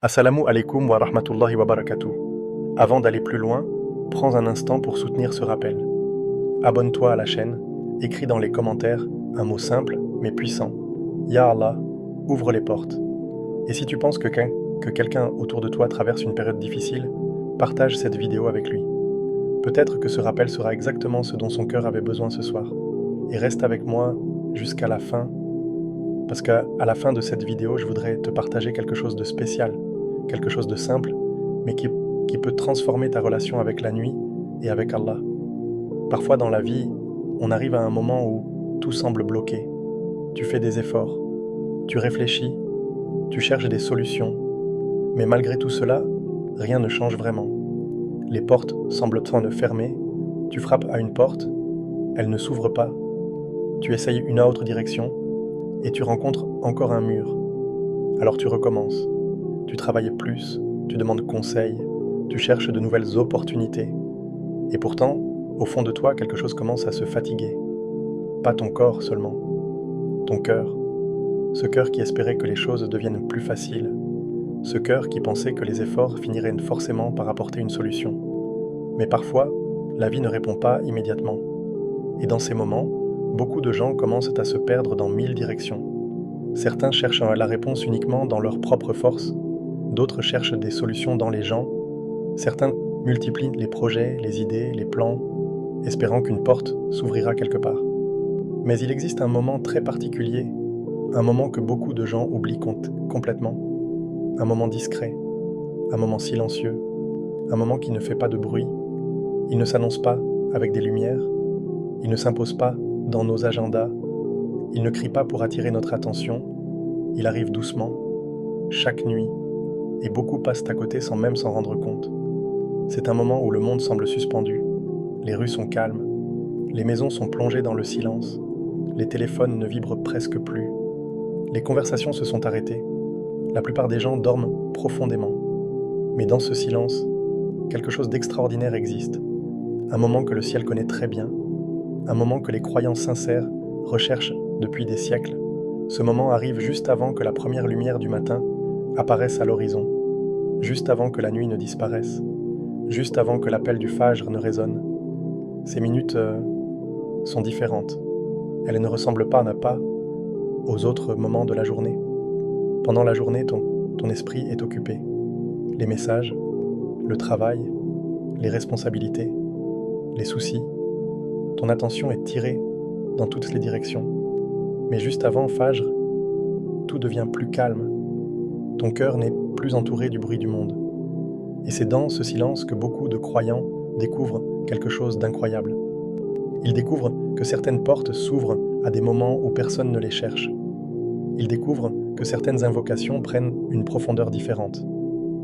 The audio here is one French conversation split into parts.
Assalamu alaikum wa rahmatullahi wa barakatuh. Avant d'aller plus loin, prends un instant pour soutenir ce rappel. Abonne-toi à la chaîne, écris dans les commentaires un mot simple mais puissant. Ya Allah, ouvre les portes. Et si tu penses que quelqu'un autour de toi traverse une période difficile, partage cette vidéo avec lui. Peut-être que ce rappel sera exactement ce dont son cœur avait besoin ce soir. Et reste avec moi jusqu'à la fin, parce qu'à la fin de cette vidéo, je voudrais te partager quelque chose de spécial, quelque chose de simple, mais qui peut transformer ta relation avec la nuit et avec Allah. Parfois dans la vie, on arrive à un moment où tout semble bloqué. Tu fais des efforts, tu réfléchis, tu cherches des solutions, mais malgré tout cela, rien ne change vraiment. Les portes semblent fermées, tu frappes à une porte, elle ne s'ouvre pas, tu essayes une autre direction, et tu rencontres encore un mur. Alors tu recommences, tu travailles plus, tu demandes conseil, tu cherches de nouvelles opportunités. Et pourtant, au fond de toi, quelque chose commence à se fatiguer. Pas ton corps seulement, ton cœur. Ce cœur qui espérait que les choses deviennent plus faciles. Ce cœur qui pensait que les efforts finiraient forcément par apporter une solution. Mais parfois, la vie ne répond pas immédiatement. Et dans ces moments, beaucoup de gens commencent à se perdre dans 1000 directions. Certains cherchent la réponse uniquement dans leur propre force, d'autres cherchent des solutions dans les gens, certains multiplient les projets, les idées, les plans, espérant qu'une porte s'ouvrira quelque part. Mais il existe un moment très particulier, un moment que beaucoup de gens oublient complètement, un moment discret, un moment silencieux, un moment qui ne fait pas de bruit, il ne s'annonce pas avec des lumières, il ne s'impose pas dans nos agendas, il ne crie pas pour attirer notre attention, il arrive doucement, chaque nuit, et beaucoup passent à côté sans même s'en rendre compte. C'est un moment où le monde semble suspendu, les rues sont calmes, les maisons sont plongées dans le silence, les téléphones ne vibrent presque plus, les conversations se sont arrêtées, la plupart des gens dorment profondément. Mais dans ce silence, quelque chose d'extraordinaire existe, un moment que le ciel connaît très bien, un moment que les croyants sincères recherchent depuis des siècles. Ce moment arrive juste avant que la première lumière du matin apparaisse à l'horizon, juste avant que la nuit ne disparaisse, juste avant que l'appel du Fajr ne résonne. Ces minutes sont différentes. Elles ne ressemblent pas aux autres moments de la journée. Pendant la journée, ton esprit est occupé. Les messages, le travail, les responsabilités, les soucis. Ton attention est tirée dans toutes les directions. Mais juste avant Fajr, tout devient plus calme. Ton cœur n'est plus entouré du bruit du monde. Et c'est dans ce silence que beaucoup de croyants découvrent quelque chose d'incroyable. Ils découvrent que certaines portes s'ouvrent à des moments où personne ne les cherche. Ils découvrent que certaines invocations prennent une profondeur différente.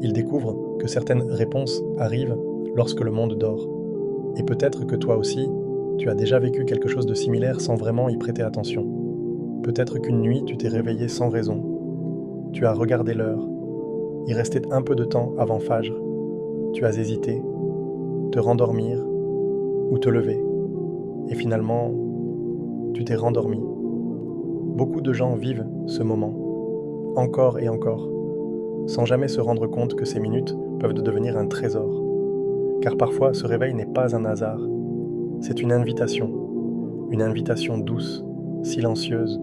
Ils découvrent que certaines réponses arrivent lorsque le monde dort. Et peut-être que toi aussi, tu as déjà vécu quelque chose de similaire sans vraiment y prêter attention. Peut-être qu'une nuit, tu t'es réveillé sans raison. Tu as regardé l'heure. Il restait un peu de temps avant Fajr. Tu as hésité, te rendormir ou te lever. Et finalement, tu t'es rendormi. Beaucoup de gens vivent ce moment, encore et encore, sans jamais se rendre compte que ces minutes peuvent devenir un trésor. Car parfois, ce réveil n'est pas un hasard. C'est une invitation douce, silencieuse,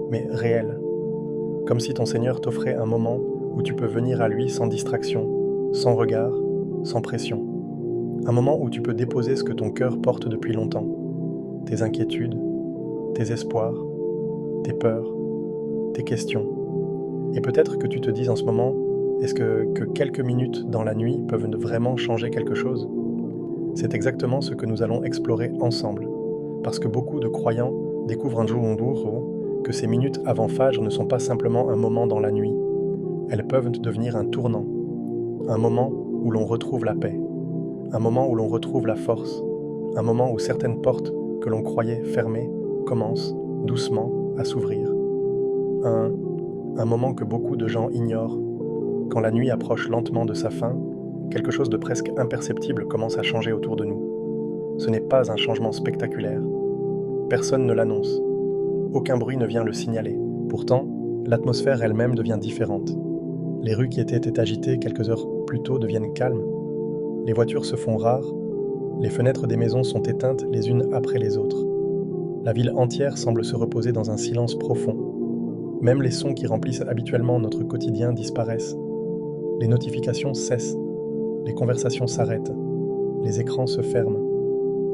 mais réelle. Comme si ton Seigneur t'offrait un moment où tu peux venir à lui sans distraction, sans regard, sans pression. Un moment où tu peux déposer ce que ton cœur porte depuis longtemps. Tes inquiétudes, tes espoirs, tes peurs, tes questions. Et peut-être que tu te dis en ce moment, est-ce que quelques minutes dans la nuit peuvent vraiment changer quelque chose ? C'est exactement ce que nous allons explorer ensemble. Parce que beaucoup de croyants découvrent un jour que ces minutes avant Fajr ne sont pas simplement un moment dans la nuit. Elles peuvent devenir un tournant. Un moment où l'on retrouve la paix. Un moment où l'on retrouve la force. Un moment où certaines portes que l'on croyait fermées commencent doucement à s'ouvrir. Un moment que beaucoup de gens ignorent. Quand la nuit approche lentement de sa fin, quelque chose de presque imperceptible commence à changer autour de nous. Ce n'est pas un changement spectaculaire. Personne ne l'annonce. Aucun bruit ne vient le signaler. Pourtant, l'atmosphère elle-même devient différente. Les rues qui étaient agitées quelques heures plus tôt deviennent calmes. Les voitures se font rares. Les fenêtres des maisons sont éteintes les unes après les autres. La ville entière semble se reposer dans un silence profond. Même les sons qui remplissent habituellement notre quotidien disparaissent. Les notifications cessent. Les conversations s'arrêtent. Les écrans se ferment.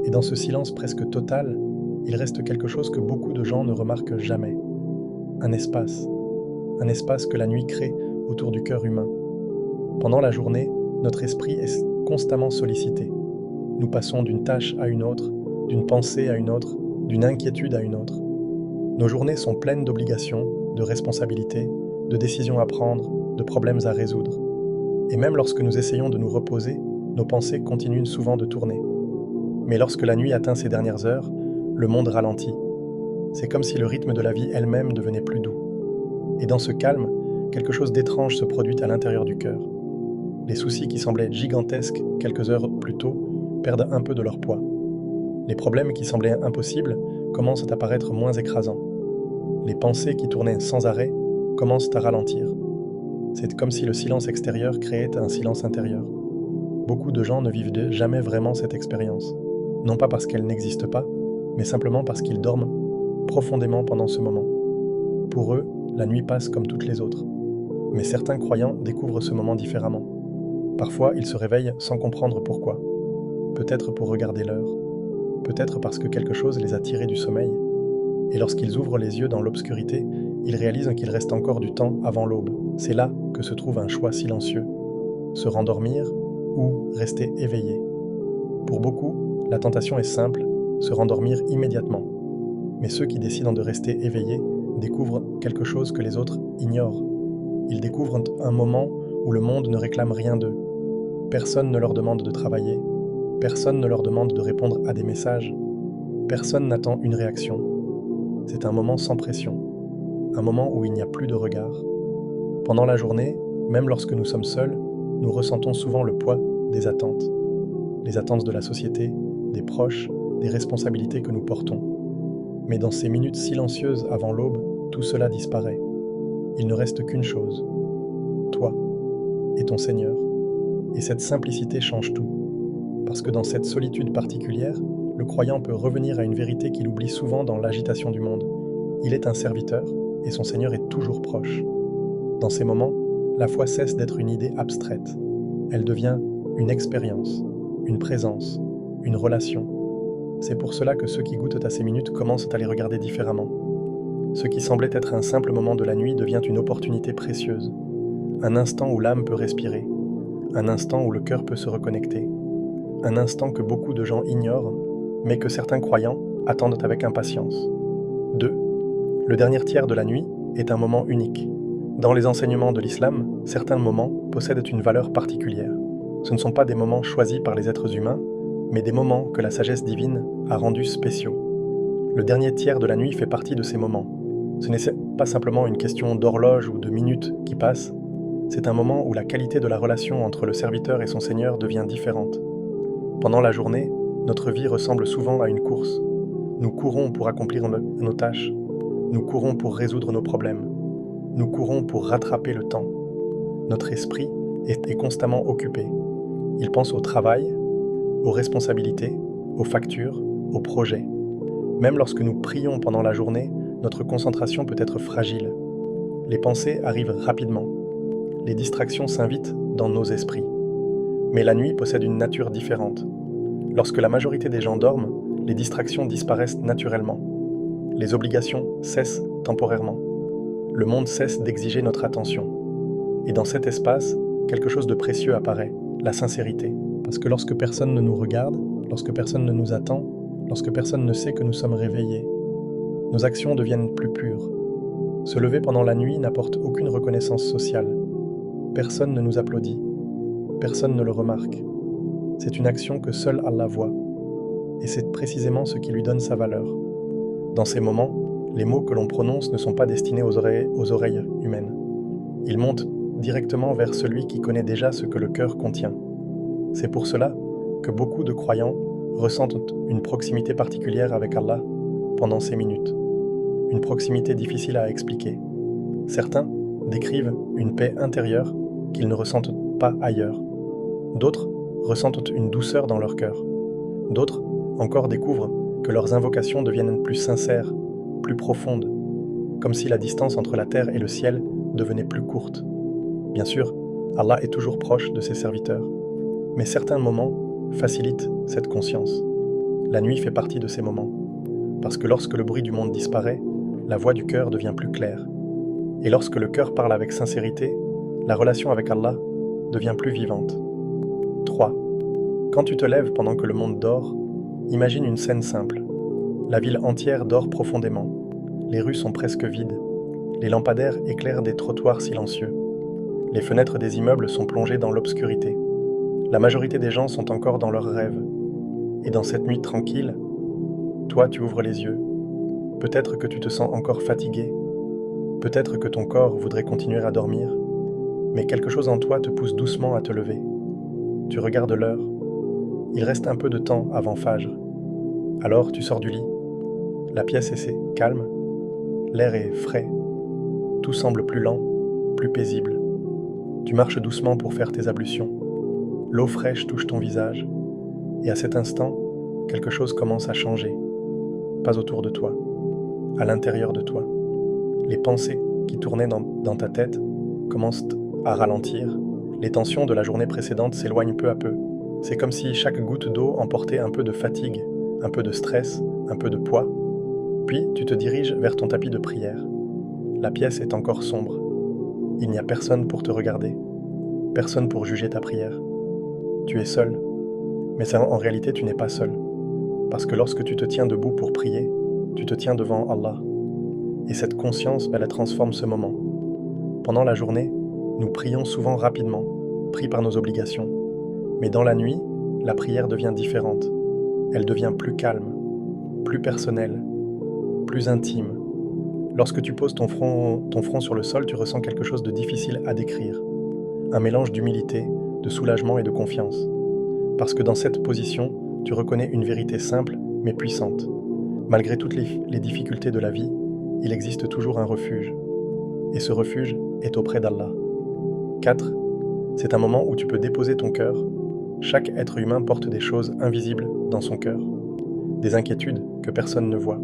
Et dans ce silence presque total, il reste quelque chose que beaucoup de gens ne remarquent jamais. Un espace. Un espace que la nuit crée autour du cœur humain. Pendant la journée, notre esprit est constamment sollicité. Nous passons d'une tâche à une autre, d'une pensée à une autre, d'une inquiétude à une autre. Nos journées sont pleines d'obligations, de responsabilités, de décisions à prendre, de problèmes à résoudre. Et même lorsque nous essayons de nous reposer, nos pensées continuent souvent de tourner. Mais lorsque la nuit atteint ses dernières heures, le monde ralentit. C'est comme si le rythme de la vie elle-même devenait plus doux. Et dans ce calme, quelque chose d'étrange se produit à l'intérieur du cœur. Les soucis qui semblaient gigantesques quelques heures plus tôt perdent un peu de leur poids. Les problèmes qui semblaient impossibles commencent à paraître moins écrasants. Les pensées qui tournaient sans arrêt commencent à ralentir. C'est comme si le silence extérieur créait un silence intérieur. Beaucoup de gens ne vivent jamais vraiment cette expérience, non pas parce qu'elle n'existe pas, mais simplement parce qu'ils dorment profondément pendant ce moment. Pour eux, la nuit passe comme toutes les autres. Mais certains croyants découvrent ce moment différemment. Parfois, ils se réveillent sans comprendre pourquoi. Peut-être pour regarder l'heure. Peut-être parce que quelque chose les a tirés du sommeil. Et lorsqu'ils ouvrent les yeux dans l'obscurité, ils réalisent qu'il reste encore du temps avant l'aube. C'est là que se trouve un choix silencieux. Se rendormir ou rester éveillé. Pour beaucoup, la tentation est simple, se rendormir immédiatement. Mais ceux qui décident de rester éveillés découvrent quelque chose que les autres ignorent. Ils découvrent un moment où le monde ne réclame rien d'eux. Personne ne leur demande de travailler. Personne ne leur demande de répondre à des messages. Personne n'attend une réaction. C'est un moment sans pression. Un moment où il n'y a plus de regard. Pendant la journée, même lorsque nous sommes seuls, nous ressentons souvent le poids des attentes. Les attentes de la société, des proches, des responsabilités que nous portons. Mais dans ces minutes silencieuses avant l'aube, tout cela disparaît. Il ne reste qu'une chose. Toi et ton Seigneur. Et cette simplicité change tout. Parce que dans cette solitude particulière, le croyant peut revenir à une vérité qu'il oublie souvent dans l'agitation du monde. Il est un serviteur et son Seigneur est toujours proche. Dans ces moments, la foi cesse d'être une idée abstraite. Elle devient une expérience, une présence, une relation. C'est pour cela que ceux qui goûtent à ces minutes commencent à les regarder différemment. Ce qui semblait être un simple moment de la nuit devient une opportunité précieuse. Un instant où l'âme peut respirer. Un instant où le cœur peut se reconnecter. Un instant que beaucoup de gens ignorent, mais que certains croyants attendent avec impatience. 2. Le dernier tiers de la nuit est un moment unique. Dans les enseignements de l'islam, certains moments possèdent une valeur particulière. Ce ne sont pas des moments choisis par les êtres humains, mais des moments que la sagesse divine a rendus spéciaux. Le dernier tiers de la nuit fait partie de ces moments. Ce n'est pas simplement une question d'horloge ou de minutes qui passent, c'est un moment où la qualité de la relation entre le serviteur et son Seigneur devient différente. Pendant la journée, notre vie ressemble souvent à une course. Nous courons pour accomplir nos tâches. Nous courons pour résoudre nos problèmes. Nous courons pour rattraper le temps. Notre esprit est constamment occupé. Il pense au travail, aux responsabilités, aux factures, aux projets. Même lorsque nous prions pendant la journée, notre concentration peut être fragile. Les pensées arrivent rapidement. Les distractions s'invitent dans nos esprits. Mais la nuit possède une nature différente. Lorsque la majorité des gens dorment, les distractions disparaissent naturellement. Les obligations cessent temporairement. Le monde cesse d'exiger notre attention. Et dans cet espace, quelque chose de précieux apparaît, la sincérité. Parce que lorsque personne ne nous regarde, lorsque personne ne nous attend, lorsque personne ne sait que nous sommes réveillés, nos actions deviennent plus pures. Se lever pendant la nuit n'apporte aucune reconnaissance sociale. Personne ne nous applaudit. Personne ne le remarque. C'est une action que seul Allah voit. Et c'est précisément ce qui lui donne sa valeur. Dans ces moments, les mots que l'on prononce ne sont pas destinés aux oreilles humaines. Ils montent directement vers celui qui connaît déjà ce que le cœur contient. C'est pour cela que beaucoup de croyants ressentent une proximité particulière avec Allah pendant ces minutes. Une proximité difficile à expliquer. Certains décrivent une paix intérieure qu'ils ne ressentent pas ailleurs. D'autres ressentent une douceur dans leur cœur. D'autres encore découvrent que leurs invocations deviennent plus sincères, plus profondes, comme si la distance entre la terre et le ciel devenait plus courte. Bien sûr, Allah est toujours proche de ses serviteurs, mais certains moments facilitent cette conscience. La nuit fait partie de ces moments, parce que lorsque le bruit du monde disparaît, la voix du cœur devient plus claire. Et lorsque le cœur parle avec sincérité, la relation avec Allah devient plus vivante. 3. Quand tu te lèves pendant que le monde dort, imagine une scène simple. La ville entière dort profondément. Les rues sont presque vides. Les lampadaires éclairent des trottoirs silencieux. Les fenêtres des immeubles sont plongées dans l'obscurité. La majorité des gens sont encore dans leurs rêves. Et dans cette nuit tranquille, toi tu ouvres les yeux. Peut-être que tu te sens encore fatigué. Peut-être que ton corps voudrait continuer à dormir. Mais quelque chose en toi te pousse doucement à te lever. Tu regardes l'heure. Il reste un peu de temps avant Fajr. Alors tu sors du lit. La pièce est calme. L'air est frais. Tout semble plus lent, plus paisible. Tu marches doucement pour faire tes ablutions. L'eau fraîche touche ton visage. Et à cet instant, quelque chose commence à changer. Pas autour de toi, à l'intérieur de toi. Les pensées qui tournaient dans ta tête commencent à ralentir. Les tensions de la journée précédente s'éloignent peu à peu. C'est comme si chaque goutte d'eau emportait un peu de fatigue, un peu de stress, un peu de poids. Puis tu te diriges vers ton tapis de prière. La pièce est encore sombre. Il n'y a personne pour te regarder, personne pour juger ta prière. Tu es seul, mais en réalité tu n'es pas seul. Parce que lorsque tu te tiens debout pour prier, tu te tiens devant Allah. Et cette conscience, elle transforme ce moment. Pendant la journée, nous prions souvent rapidement, pris par nos obligations. Mais dans la nuit, la prière devient différente. Elle devient plus calme, plus personnelle, plus intime. Lorsque tu poses ton front sur le sol, tu ressens quelque chose de difficile à décrire. Un mélange d'humilité, de soulagement et de confiance. Parce que dans cette position, tu reconnais une vérité simple mais puissante. Malgré toutes les difficultés de la vie, il existe toujours un refuge. Et ce refuge est auprès d'Allah. 4. C'est un moment où tu peux déposer ton cœur. Chaque être humain porte des choses invisibles dans son cœur. Des inquiétudes que personne ne voit.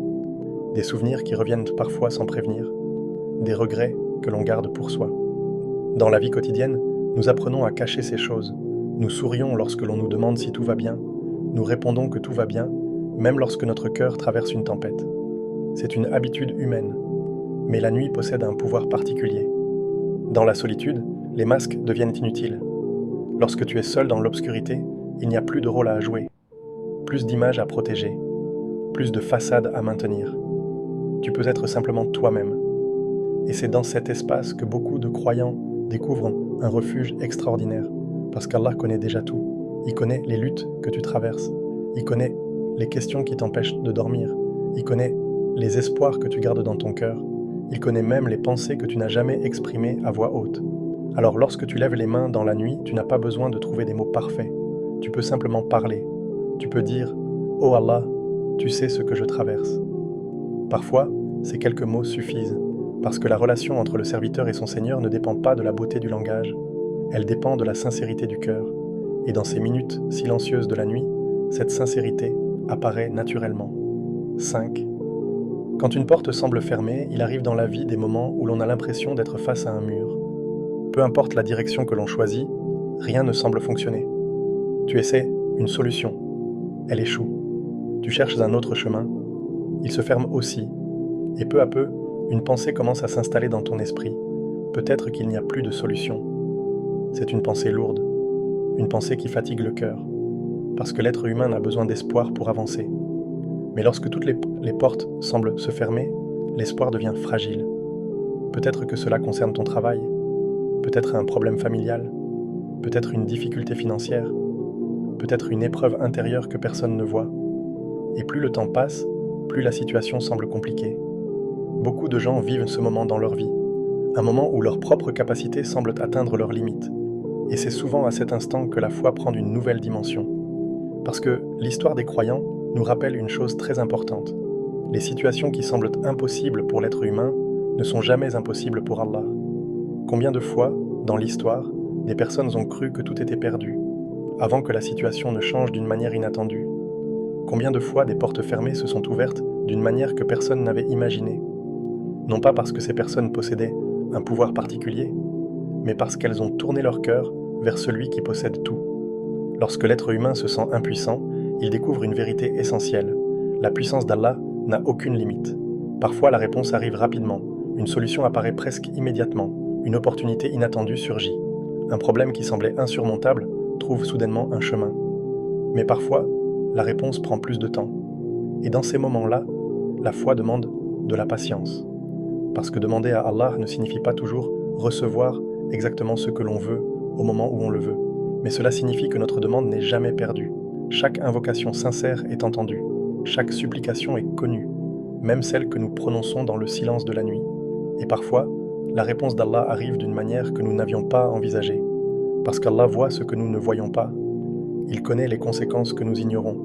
Des souvenirs qui reviennent parfois sans prévenir. Des regrets que l'on garde pour soi. Dans la vie quotidienne, nous apprenons à cacher ces choses. Nous sourions lorsque l'on nous demande si tout va bien. Nous répondons que tout va bien, même lorsque notre cœur traverse une tempête. C'est une habitude humaine. Mais la nuit possède un pouvoir particulier. Dans la solitude, les masques deviennent inutiles. Lorsque tu es seul dans l'obscurité, il n'y a plus de rôle à jouer, plus d'images à protéger, plus de façades à maintenir. Tu peux être simplement toi-même. Et c'est dans cet espace que beaucoup de croyants découvrent un refuge extraordinaire, parce qu'Allah connaît déjà tout. Il connaît les luttes que tu traverses, il connaît les questions qui t'empêchent de dormir, il connaît les espoirs que tu gardes dans ton cœur, il connaît même les pensées que tu n'as jamais exprimées à voix haute. Alors lorsque tu lèves les mains dans la nuit, tu n'as pas besoin de trouver des mots parfaits. Tu peux simplement parler. Tu peux dire « Oh Allah, tu sais ce que je traverse ». Parfois, ces quelques mots suffisent, parce que la relation entre le serviteur et son Seigneur ne dépend pas de la beauté du langage, elle dépend de la sincérité du cœur. Et dans ces minutes silencieuses de la nuit, cette sincérité apparaît naturellement. 5. Quand une porte semble fermée, il arrive dans la vie des moments où l'on a l'impression d'être face à un mur. Peu importe la direction que l'on choisit, rien ne semble fonctionner. Tu essaies une solution, elle échoue. Tu cherches un autre chemin, il se ferme aussi. Et peu à peu, une pensée commence à s'installer dans ton esprit. Peut-être qu'il n'y a plus de solution. C'est une pensée lourde, une pensée qui fatigue le cœur, parce que l'être humain a besoin d'espoir pour avancer. Mais lorsque toutes les portes semblent se fermer, l'espoir devient fragile. Peut-être que cela concerne ton travail, peut-être un problème familial, peut-être une difficulté financière, peut-être une épreuve intérieure que personne ne voit. Et plus le temps passe, plus la situation semble compliquée. Beaucoup de gens vivent ce moment dans leur vie, un moment où leurs propres capacités semblent atteindre leurs limites. Et c'est souvent à cet instant que la foi prend une nouvelle dimension. Parce que l'histoire des croyants nous rappelle une chose très importante. Les situations qui semblent impossibles pour l'être humain ne sont jamais impossibles pour Allah. Combien de fois, dans l'histoire, Des personnes ont cru que tout était perdu, avant que la situation ne change d'une manière inattendue. Combien de fois des portes fermées se sont ouvertes d'une manière que personne n'avait imaginée? Non pas parce que ces personnes possédaient un pouvoir particulier, mais parce qu'elles ont tourné leur cœur vers celui qui possède tout. Lorsque l'être humain se sent impuissant, il découvre une vérité essentielle. La puissance d'Allah n'a aucune limite. Parfois, la réponse arrive rapidement, une solution apparaît presque immédiatement, une opportunité inattendue surgit. Un problème qui semblait insurmontable trouve soudainement un chemin. Mais parfois, la réponse prend plus de temps. Et dans ces moments-là, la foi demande de la patience. Parce que demander à Allah ne signifie pas toujours recevoir exactement ce que l'on veut au moment où on le veut. Mais cela signifie que notre demande n'est jamais perdue. Chaque invocation sincère est entendue. Chaque supplication est connue, même celle que nous prononçons dans le silence de la nuit. Et parfois, la réponse d'Allah arrive d'une manière que nous n'avions pas envisagée. Parce qu'Allah voit ce que nous ne voyons pas. Il connaît les conséquences que nous ignorons.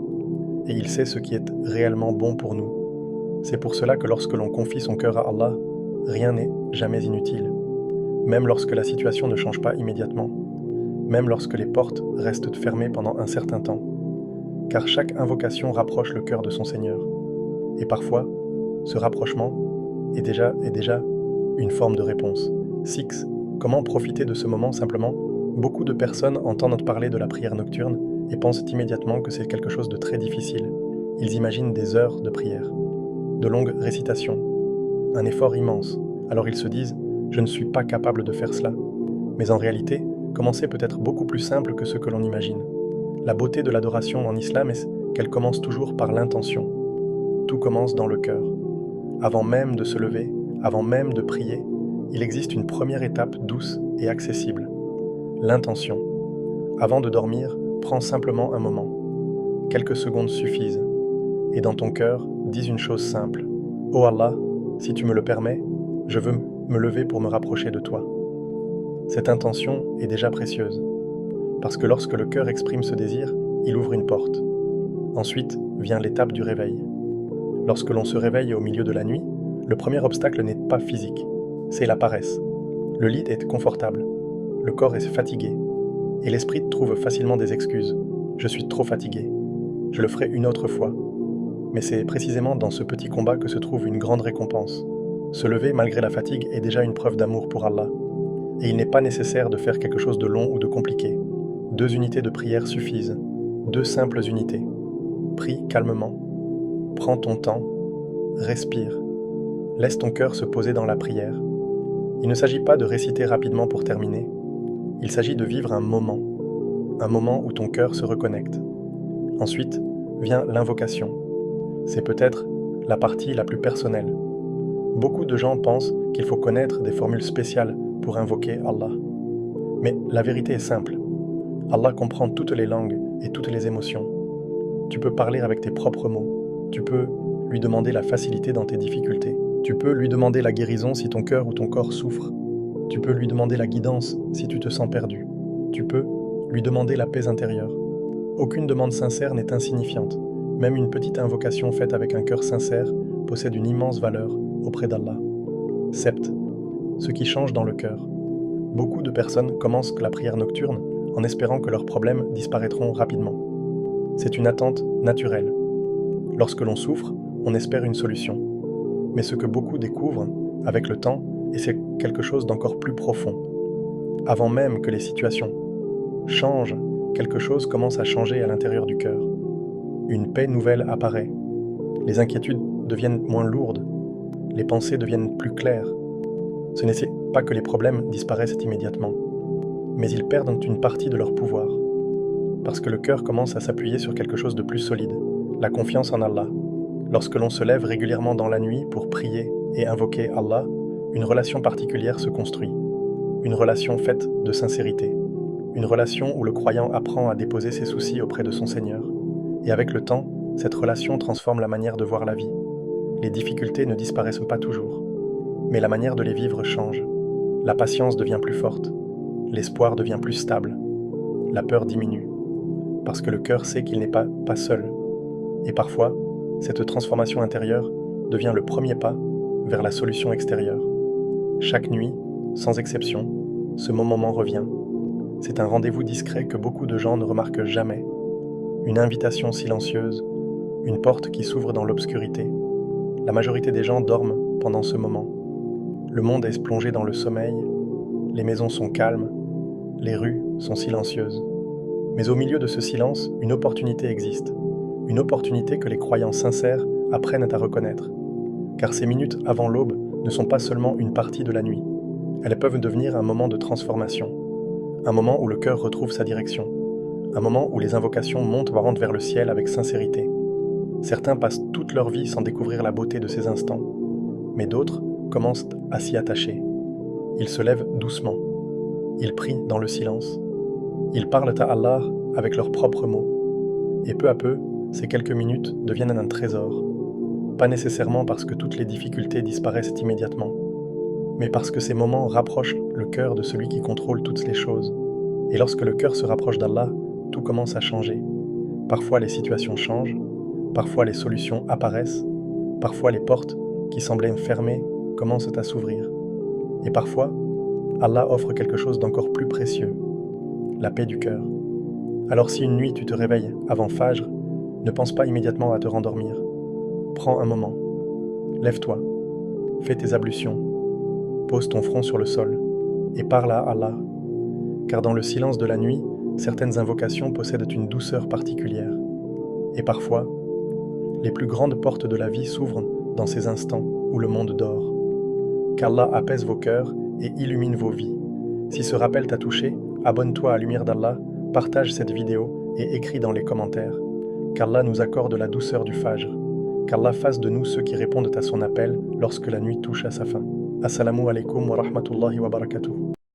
Et il sait ce qui est réellement bon pour nous. C'est pour cela que lorsque l'on confie son cœur à Allah, rien n'est jamais inutile. Même lorsque la situation ne change pas immédiatement. Même lorsque les portes restent fermées pendant un certain temps. Car chaque invocation rapproche le cœur de son Seigneur. Et parfois, ce rapprochement est déjà une forme de réponse. 6. Comment profiter de ce moment simplement? Beaucoup de personnes entendent parler de la prière nocturne et pensent immédiatement que c'est quelque chose de très difficile. Ils imaginent des heures de prière, de longues récitations, un effort immense. Alors ils se disent « je ne suis pas capable de faire cela ». Mais en réalité, commencer peut être beaucoup plus simple que ce que l'on imagine. La beauté de l'adoration en islam est qu'elle commence toujours par l'intention. Tout commence dans le cœur. Avant même de se lever, avant même de prier, il existe une première étape douce et accessible. L'intention. Avant de dormir, prends simplement un moment. Quelques secondes suffisent. Et dans ton cœur, dis une chose simple. « Oh Allah, si tu me le permets, je veux me lever pour me rapprocher de toi. » Cette intention est déjà précieuse. Parce que lorsque le cœur exprime ce désir, il ouvre une porte. Ensuite vient l'étape du réveil. Lorsque l'on se réveille au milieu de la nuit, le premier obstacle n'est pas physique, c'est la paresse. Le lit est confortable, le corps est fatigué, et l'esprit trouve facilement des excuses. Je suis trop fatigué, je le ferai une autre fois. Mais c'est précisément dans ce petit combat que se trouve une grande récompense. Se lever malgré la fatigue est déjà une preuve d'amour pour Allah. Et il n'est pas nécessaire de faire quelque chose de long ou de compliqué. 2 unités de prière suffisent, 2 simples unités. Prie calmement, prends ton temps, respire, laisse ton cœur se poser dans la prière. Il ne s'agit pas de réciter rapidement pour terminer, il s'agit de vivre un moment où ton cœur se reconnecte. Ensuite vient l'invocation. C'est peut-être la partie la plus personnelle. Beaucoup de gens pensent qu'il faut connaître des formules spéciales pour invoquer Allah. Mais la vérité est simple. Allah comprend toutes les langues et toutes les émotions. Tu peux parler avec tes propres mots. Tu peux lui demander la facilité dans tes difficultés. Tu peux lui demander la guérison si ton cœur ou ton corps souffre. Tu peux lui demander la guidance si tu te sens perdu. Tu peux lui demander la paix intérieure. Aucune demande sincère n'est insignifiante. Même une petite invocation faite avec un cœur sincère possède une immense valeur auprès d'Allah. 7. Ce qui change dans le cœur. Beaucoup de personnes commencent la prière nocturne en espérant que leurs problèmes disparaîtront rapidement. C'est une attente naturelle. Lorsque l'on souffre, on espère une solution. Mais ce que beaucoup découvrent avec le temps, c'est quelque chose d'encore plus profond. Avant même que les situations changent, quelque chose commence à changer à l'intérieur du cœur. Une paix nouvelle apparaît. Les inquiétudes deviennent moins lourdes. Les pensées deviennent plus claires. Ce n'est pas que les problèmes disparaissent immédiatement, mais ils perdent une partie de leur pouvoir. Parce que le cœur commence à s'appuyer sur quelque chose de plus solide, la confiance en Allah. Lorsque l'on se lève régulièrement dans la nuit pour prier et invoquer Allah, une relation particulière se construit. Une relation faite de sincérité. Une relation où le croyant apprend à déposer ses soucis auprès de son Seigneur. Et avec le temps, cette relation transforme la manière de voir la vie. Les difficultés ne disparaissent pas toujours, mais la manière de les vivre change. La patience devient plus forte. L'espoir devient plus stable. La peur diminue. Parce que le cœur sait qu'il n'est pas seul. Et parfois, cette transformation intérieure devient le premier pas vers la solution extérieure. Chaque nuit, sans exception, ce moment revient. C'est un rendez-vous discret que beaucoup de gens ne remarquent jamais. Une invitation silencieuse, une porte qui s'ouvre dans l'obscurité. La majorité des gens dorment pendant ce moment. Le monde est plongé dans le sommeil, les maisons sont calmes, les rues sont silencieuses. Mais au milieu de ce silence, une opportunité existe. Une opportunité que les croyants sincères apprennent à reconnaître. Car ces minutes avant l'aube ne sont pas seulement une partie de la nuit. Elles peuvent devenir un moment de transformation. Un moment où le cœur retrouve sa direction. Un moment où les invocations montent vers le ciel avec sincérité. Certains passent toute leur vie sans découvrir la beauté de ces instants. Mais d'autres commencent à s'y attacher. Ils se lèvent doucement. Ils prient dans le silence. Ils parlent à Allah avec leurs propres mots. Et peu à peu, ces quelques minutes deviennent un trésor. Pas nécessairement parce que toutes les difficultés disparaissent immédiatement, mais parce que ces moments rapprochent le cœur de celui qui contrôle toutes les choses. Et lorsque le cœur se rapproche d'Allah, tout commence à changer. Parfois les situations changent, parfois les solutions apparaissent, parfois les portes qui semblaient fermées commencent à s'ouvrir. Et parfois, Allah offre quelque chose d'encore plus précieux, la paix du cœur. Alors si une nuit tu te réveilles avant Fajr, ne pense pas immédiatement à te rendormir. Prends un moment, lève-toi, fais tes ablutions, pose ton front sur le sol et parle à Allah. Car dans le silence de la nuit, certaines invocations possèdent une douceur particulière. Et parfois, les plus grandes portes de la vie s'ouvrent dans ces instants où le monde dort. Qu'Allah apaise vos cœurs et illumine vos vies. Si ce rappel t'a touché, abonne-toi à Lumière d'Allah, partage cette vidéo et écris dans les commentaires. Qu'Allah nous accorde la douceur du Fajr. Qu'Allah fasse de nous ceux qui répondent à son appel lorsque la nuit touche à sa fin. Assalamu alaikum wa rahmatullahi wa barakatuh.